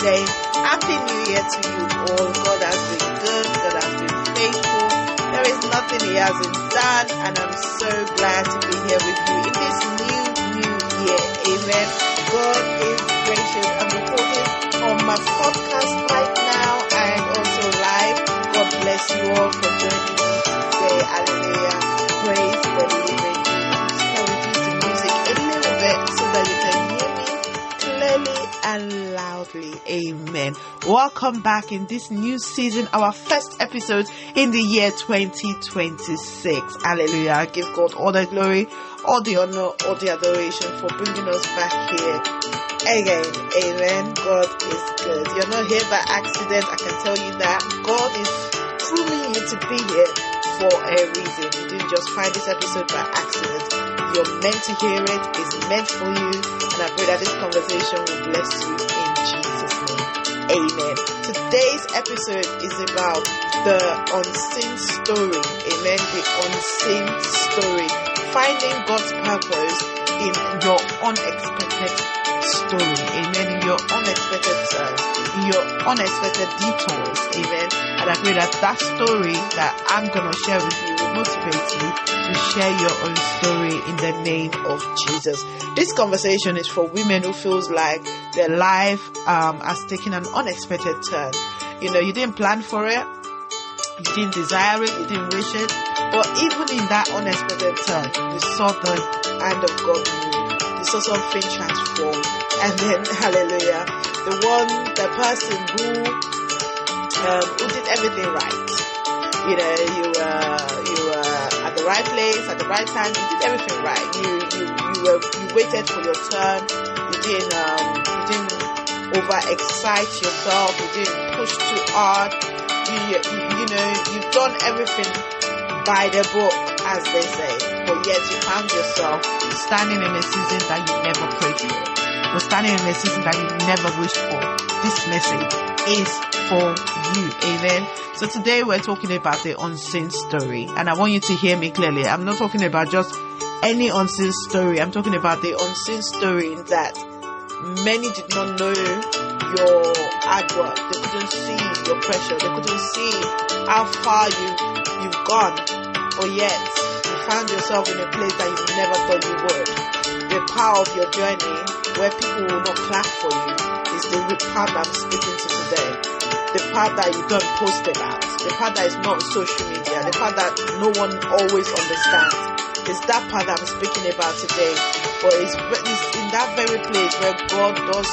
saying Happy New Year to you all. God has been good. God has been faithful. There is nothing He hasn't done, and I'm so glad to be here with you in this new year. Amen. God is gracious. I'm recording on my podcast right now and also live. God bless you all for joining me today. Hallelujah. Praise the living Jesus. Can we reduce the music a little bit so that you can hear me clearly and loudly? Amen. Welcome back in this new season, our first episode in the year 2026. Hallelujah. I give God all the glory, all the honor, all the adoration for bringing us back here again. Amen. God is good. You're not here by accident. I can tell you that. God is proving you to be here for a reason. You didn't just find this episode by accident. You're meant to hear it. It's meant for you. And I pray that this conversation will bless you in Jesus' name. Amen. Today's episode is about the unseen story. Amen. The unseen story. Finding God's purpose in your unexpected story. Amen. In your unexpected turns, in your unexpected detours. Amen. And I pray that that story that I'm going to share with you will motivate you to share your own story in the name of Jesus. This conversation is for women who feels like their life has taken an unexpected turn. You know, you didn't plan for it, you didn't desire it, you didn't wish it, but even in that unexpected turn, you saw the hand of God move. You saw something transform, and then hallelujah, the person who did everything right. You know, you were at the right place at the right time. You did everything right. You waited for your turn. You didn't overexcite yourself. You didn't push too hard. You've done everything by the book, as they say. But yet you found yourself standing in a season that you never prayed for. Or standing in a season that you never wished for. This message is for you. Amen. So today we're talking about the unseen story, and I want you to hear me clearly. I'm not talking about just any unseen story. I'm talking about the unseen story that many did not know your hard work. They couldn't see your pressure. They couldn't see how far you've gone, but yet you found yourself in a place that you never thought you would. The power of your journey, where people will not clap for you, is the part that I'm speaking to today. The part that you don't post about, the part that is not on social media, the part that no one always understands. It's that part that I'm speaking about today. But it's in that very place where God does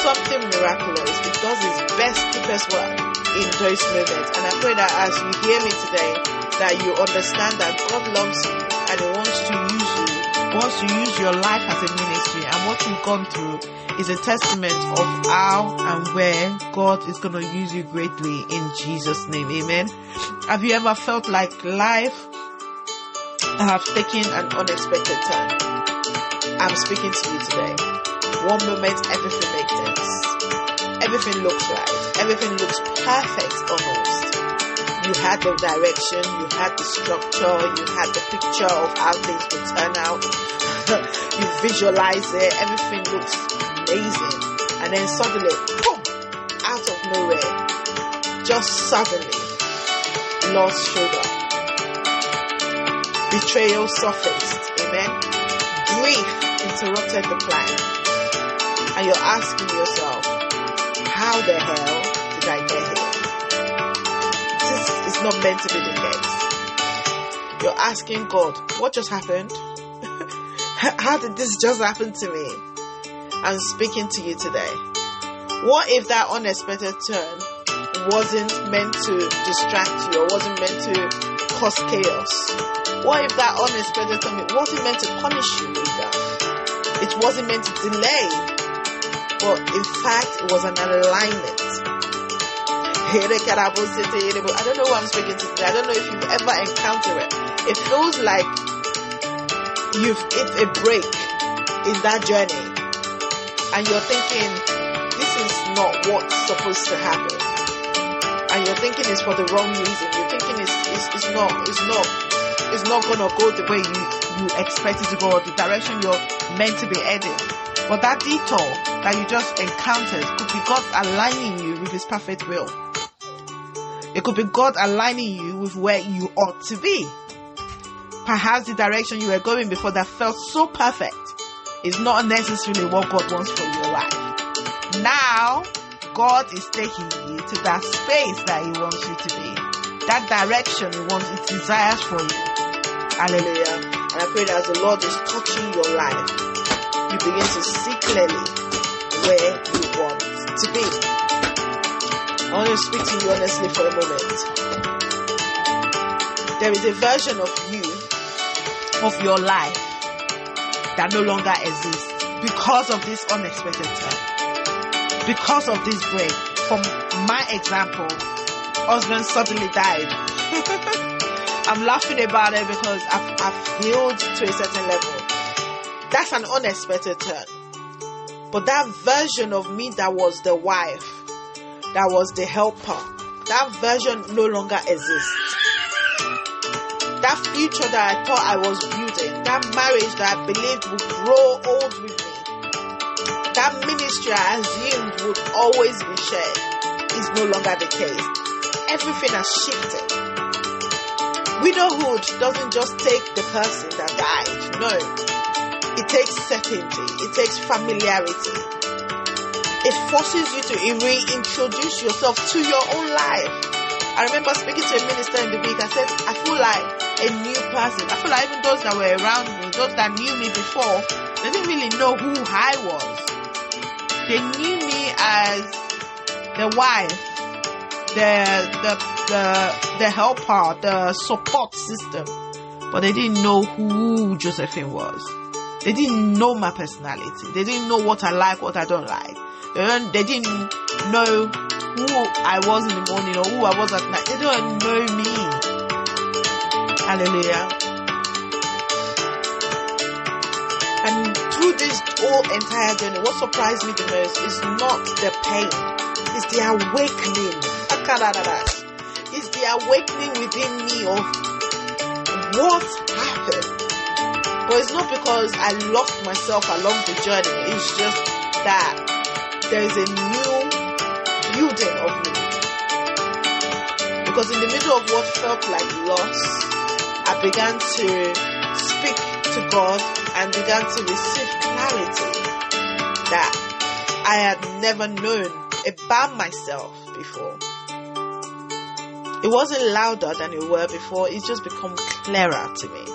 something miraculous. He does His best, deepest work in those moments. And I pray that as you hear me today, that you understand that God loves you and He wants to use you. Wants to use your life as a ministry, and what you've gone through is a testament of how and where God is going to use you greatly in Jesus' name. Amen. Have you ever felt like life have taken an unexpected turn? I'm speaking to you today. One moment everything makes sense. Everything looks right. Everything looks perfect almost. You had the direction, you had the structure, you had the picture of how things would turn out. You visualize it, everything looks amazing. And then suddenly, boom, out of nowhere, just suddenly, loss showed up. Betrayal surfaced, amen? Grief interrupted the plan. And you're asking yourself, how the hell did I get here? This is not meant to be the case. You're asking God, what just happened? How did this just happen to me? I'm speaking to you today. What if that unexpected turn wasn't meant to distract you, or wasn't meant to cause chaos? What if that unexpected turn wasn't meant to punish you either? It wasn't meant to delay, but in fact it was an alignment. I don't know who I'm speaking to today. I don't know if you've ever encountered it. It feels like you've hit a break in that journey, and you're thinking, this is not what's supposed to happen. And you're thinking it's for the wrong reason. You're thinking it's not gonna go the way you expect it to go, or the direction you're meant to be heading. But that detour that you just encountered could be God aligning you with His perfect will. It could be God aligning you with where you ought to be. Perhaps the direction you were going before that felt so perfect is not necessarily what God wants for your life. Now, God is taking you to that space that He wants you to be. That direction He wants, His desires for you. Hallelujah. And I pray that as the Lord is touching your life, you begin to see clearly where you want to be. I want to speak to you honestly for a moment. There is a version of you, of your life, that no longer exists because of this unexpected turn, because of this break. From my example, husband suddenly died. I'm laughing about it because I've healed to a certain level. That's an unexpected turn. But that version of me that was the wife, that was the helper, that version no longer exists. That future that I thought I was building, that marriage that I believed would grow old with me, that ministry I assumed would always be shared, is no longer the case. Everything has shifted. Widowhood doesn't just take the person that died. No. It takes certainty. It takes familiarity. It forces you to reintroduce yourself to your own life. I remember speaking to a minister in the week. I said, I feel like a new person. I feel like even those that were around me, those that knew me before, they didn't really know who I was. They knew me as the wife, the helper, the support system, but they didn't know who Josephine was. They didn't know my personality. They didn't know what I like, what I don't like. They didn't know who I was in the morning or who I was at night. They don't know me. Hallelujah. And through this whole entire journey, what surprised me the most is not the pain. It's the awakening. It's the awakening within me of what happened. But it's not because I lost myself along the journey. It's just that there is a new building of me. Because in the middle of what felt like loss, I began to speak to God and began to receive clarity that I had never known about myself before. It wasn't louder than it were before. It's just become clearer to me.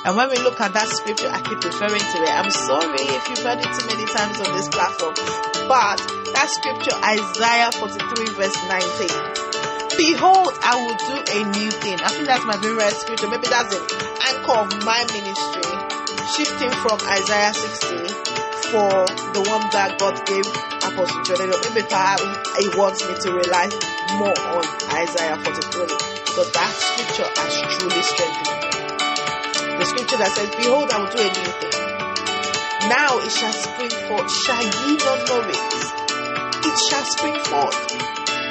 And when we look at that scripture, I keep referring to it. I'm sorry if you've heard it too many times on this platform. But that scripture, Isaiah 43 verse 19. Behold, I will do a new thing. I think that's my favorite scripture. Maybe that's an anchor of my ministry. Shifting from Isaiah 60 for the one that God gave Apostle Jordan. Maybe perhaps he wants me to rely more on Isaiah 43. Because that scripture has truly strengthened me. The scripture that says, behold, I will do a new thing. Now it shall spring forth. Shall ye not know it? It shall spring forth.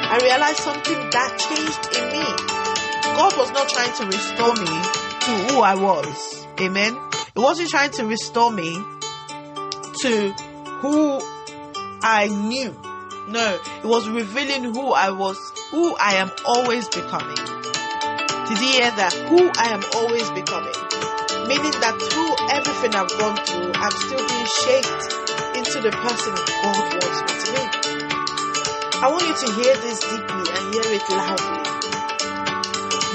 I realized something that changed in me. God was not trying to restore me to who I was. Amen. He wasn't trying to restore me to who I knew. No, it was revealing who I was, who I am always becoming. Did you hear that? Who I am always becoming. Meaning that through everything I've gone through, I'm still being shaped into the person God wants me to be. I want you to hear this deeply and hear it loudly.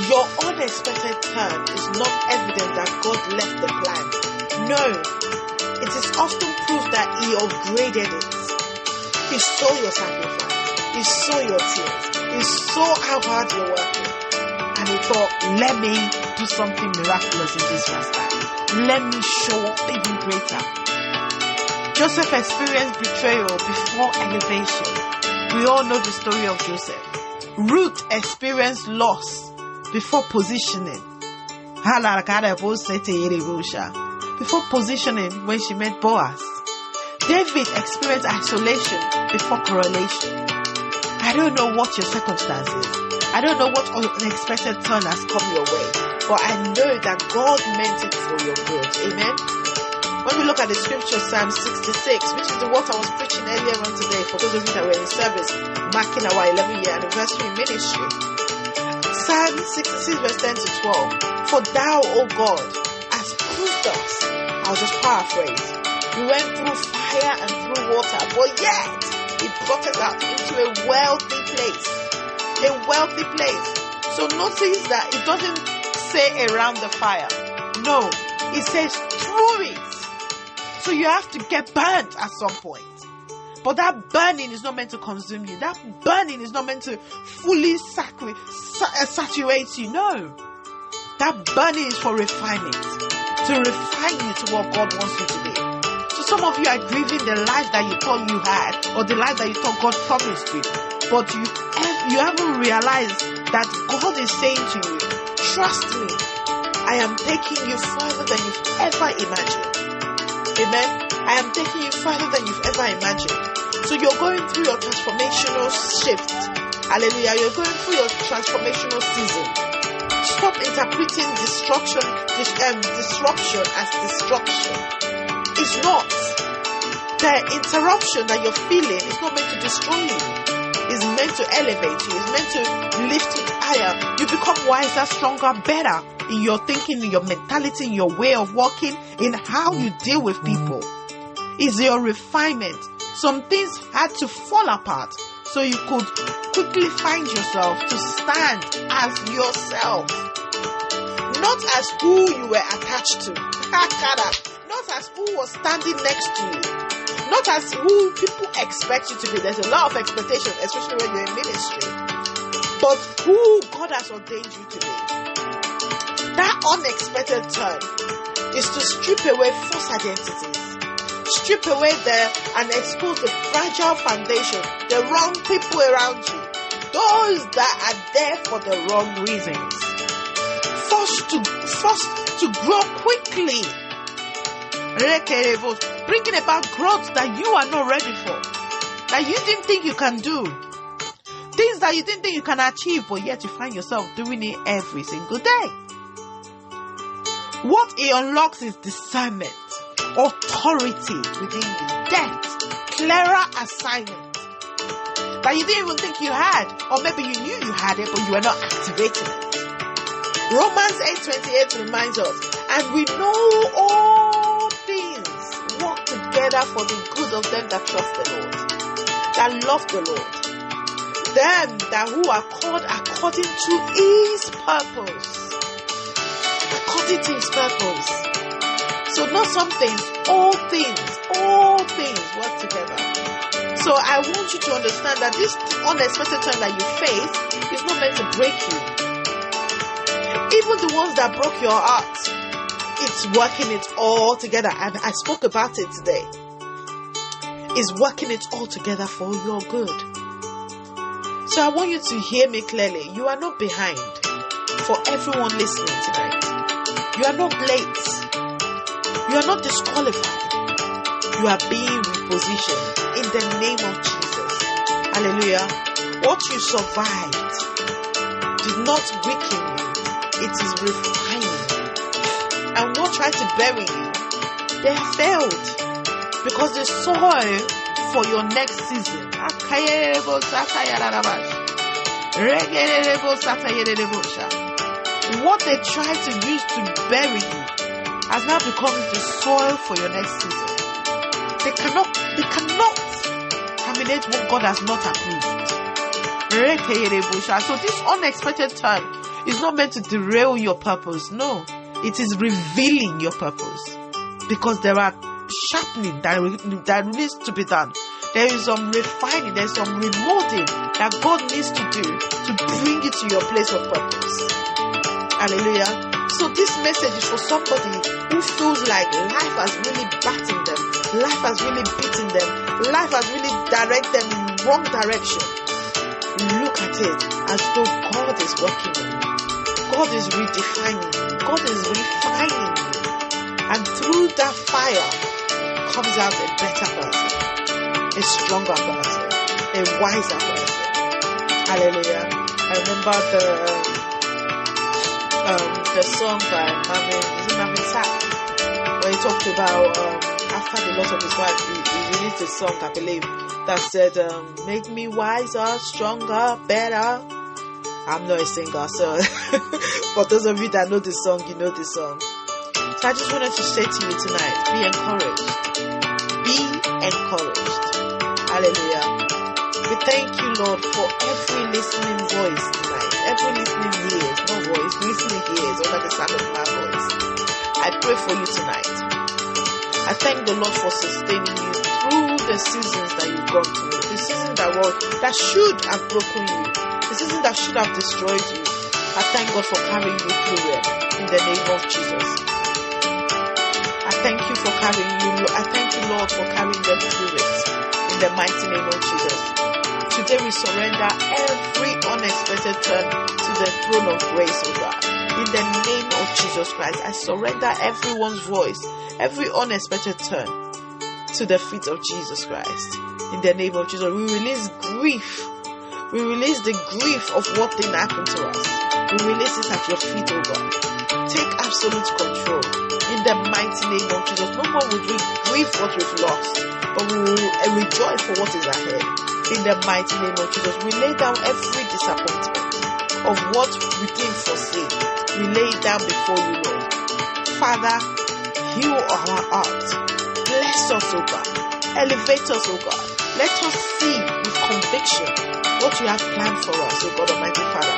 Your unexpected turn is not evidence that God left the plan. No, it is often proof that He upgraded it. He saw your sacrifice. He saw your tears. He saw how hard you're working. And He thought, let me do something miraculous in this man's life. Let me show up even greater. Joseph experienced betrayal before elevation. We all know the story of Joseph. Ruth experienced loss before positioning. Before positioning when she met Boaz. David experienced isolation before correlation. I don't know what your circumstances. I don't know what unexpected turn has come your way. But I know that God meant it for your good. Amen. When we look at the scripture, Psalm 66, which is the what I was preaching earlier on today, for those of you that were in service, marking our 11-year anniversary ministry. Psalm 66 verse 10 to 12. For thou, O God, hast proved us. I'll just paraphrase. We went through fire and through water, but yet it brought us out into a wealthy place. A wealthy place. So notice that it doesn't say around the fire. No, it says through it. So you have to get burnt at some point. But that burning is not meant to consume you. That burning is not meant to fully saturate you. No. That burning is for refinement. To refine you to what God wants you to be. So some of you are grieving the life that you thought you had, or the life that you thought God promised you. But you haven't realized that God is saying to you, trust me, I am taking you further than you've ever imagined. Amen. I am taking you further than you've ever imagined. So you're going through your transformational shift. Hallelujah. You're going through your transformational season. Stop interpreting disruption as destruction. It's not. The interruption that you're feeling is not meant to destroy you. It's meant to elevate you. It's meant to lift you higher. You become wiser, stronger, better in your thinking, in your mentality, in your way of walking, in how you deal with people. It's your refinement. Some things had to fall apart so you could quickly find yourself to stand as yourself. Not as who you were attached to. Not as who was standing next to you. Not as who people expect you to be. There's a lot of expectation, especially when you're in ministry. But who God has ordained you to be. That unexpected turn is to strip away false identities. Strip away and expose the fragile foundation, the wrong people around you, those that are there for the wrong reasons. Forced to grow quickly. Bringing about growth that you are not ready for, that you didn't think you can do, things that you didn't think you can achieve, but yet you find yourself doing it every single day. What it unlocks is discernment, authority within you, depth, clearer assignment that you didn't even think you had, or maybe you knew you had it but you were not activating it. Romans 8:28 reminds us, and we know all things work together for the good of them that trust the Lord, that love the Lord, them that who are called according to His purpose. According to His purpose. So not some things, all things work together. So I want you to understand that this unexpected turn that you face is not meant to break you. Even the ones that broke your heart, it's working it all together. And I spoke about it today. It's working it all together for your good. So I want you to hear me clearly. You are not behind. For everyone listening tonight, you are not late. You are not disqualified. You are being repositioned in the name of Jesus. Hallelujah. What you survived did not weaken you. It is refining you. And what tried to bury you, they have failed. Because the soil for your next season, what they tried to use to bury you has now become the soil for your next season. They cannot terminate what God has not approved. So this unexpected turn is not meant to derail your purpose. No, it is revealing your purpose. Because there are sharpening that needs to be done. There is some refining, there is some remolding that God needs to do to bring you to your place of purpose. Hallelujah. So this message is for somebody who feels like life has really battered them. Life has really beaten them. Life has really directed them in the wrong direction. Look at it as though God is working on you. God is redefining you. God is refining you. And through that fire comes out a better person, a stronger person, a wiser person. Hallelujah. I remember the song by Mami Sack, where he talks talked about after the loss of his wife, he released a song, I believe, that said, make me wiser, stronger, better. I'm not a singer, so for those of you that know the song, you know the song. So I just wanted to say to you tonight, be encouraged. Be encouraged. Hallelujah. We thank you, Lord, for every listening voice tonight. Every listening ears, no voice, listening ears under the sound of my voice. I pray for you tonight. I thank the Lord for sustaining you through the seasons that you've gone through. The season that should have broken you. The season that should have destroyed you. I thank God for carrying you through it in the name of Jesus. I thank you for carrying you. I thank you, Lord, for carrying them through it in the mighty name of Jesus. Today we surrender every unexpected turn to the throne of grace, oh God. In the name of Jesus Christ, I surrender everyone's voice, every unexpected turn to the feet of Jesus Christ. In the name of Jesus, we release grief. We release the grief of what didn't happen to us. We release it at your feet, oh God. Take absolute control. In the mighty name of Jesus, no more will we grieve what we've lost, but we will rejoice for what is ahead. In the mighty name of Jesus, we lay down every disappointment of what we didn't foresee. We lay it down before you, Lord. Father, heal our hearts. Bless us, oh God. Elevate us, oh God. Let us see with conviction what you have planned for us, oh God Almighty Father.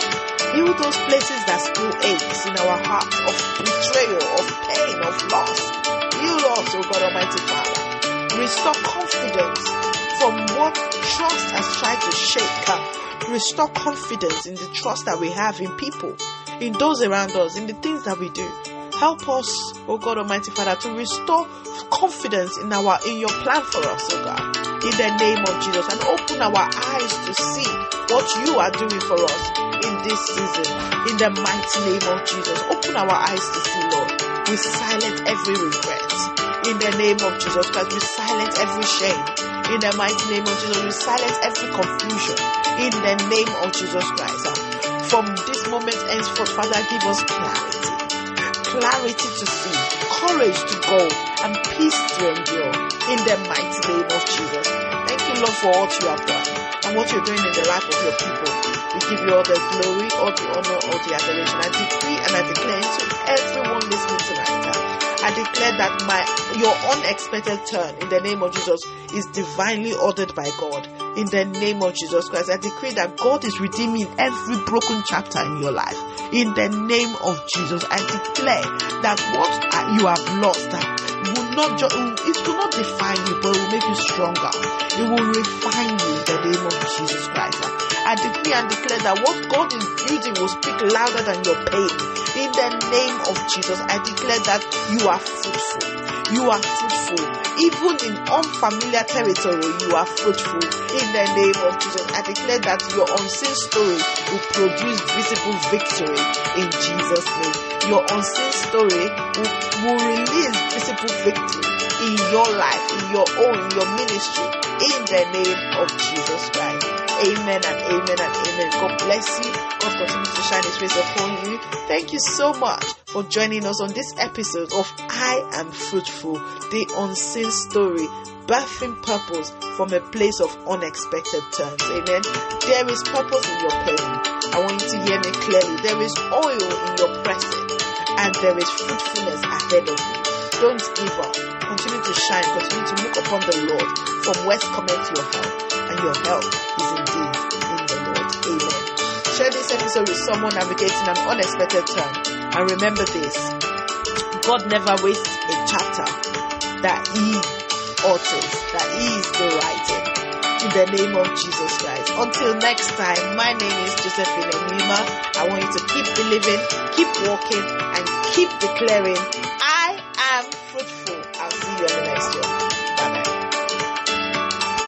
Heal those places that still aches in our hearts of betrayal, of pain, of loss. Heal us, oh God Almighty Father. Restore confidence from what trust has tried to shake. Restore confidence in the trust that we have in people, in those around us, in the things that we do. Help us, oh God Almighty Father, to restore confidence in your plan for us, oh God, in the name of Jesus, and open our eyes to see what you are doing for us in this season, in the mighty name of Jesus. Open our eyes to see, Lord. We silence every regret in the name of Jesus Christ. We silence every shame in the mighty name of Jesus. We silence every confusion in the name of Jesus Christ. From this moment henceforth, Father, give us clarity to see, courage to go, and peace to endure in the mighty name of Jesus. Thank you, Lord, for what you have done and what you're doing in the life of your people. We give you all the glory, all the honor, all the adoration. I decree and I declare to everyone listening tonight, I declare that your unexpected turn in the name of Jesus is divinely ordered by God. In the name of Jesus Christ, I decree that God is redeeming every broken chapter in your life. In the name of Jesus, I declare that what you have lost it will not define you, but it will make you stronger. It will refine you in the name of Jesus Christ. I decree and declare that what God is building will speak louder than your pain. In the name of Jesus, I declare that you are fruitful. You are fruitful. Even in unfamiliar territory, you are fruitful. In the name of Jesus, I declare that your unseen story will produce visible victory in Jesus' name. Your unseen story will release visible victory in your life, in your own, in your ministry, in the name of Jesus Christ. Amen and amen and amen. God bless you. God continues to shine His face upon you. Thank you so much for joining us on this episode of I Am Fruitful, the unseen story, birthing purpose from a place of unexpected turns. Amen. There is purpose in your pain. I want you to hear me clearly. There is oil in your pressing, and there is fruitfulness ahead of you. Don't give up. Continue to shine. Continue to look upon the Lord. From whence cometh your help, and your help is indeed in the Lord. Amen. Share this episode with someone navigating an unexpected turn. And remember this: God never wastes a chapter that He authors, that He is the writing. In the name of Jesus Christ. Until next time, my name is Josephine Enumah. I want you to keep believing, keep walking, and keep declaring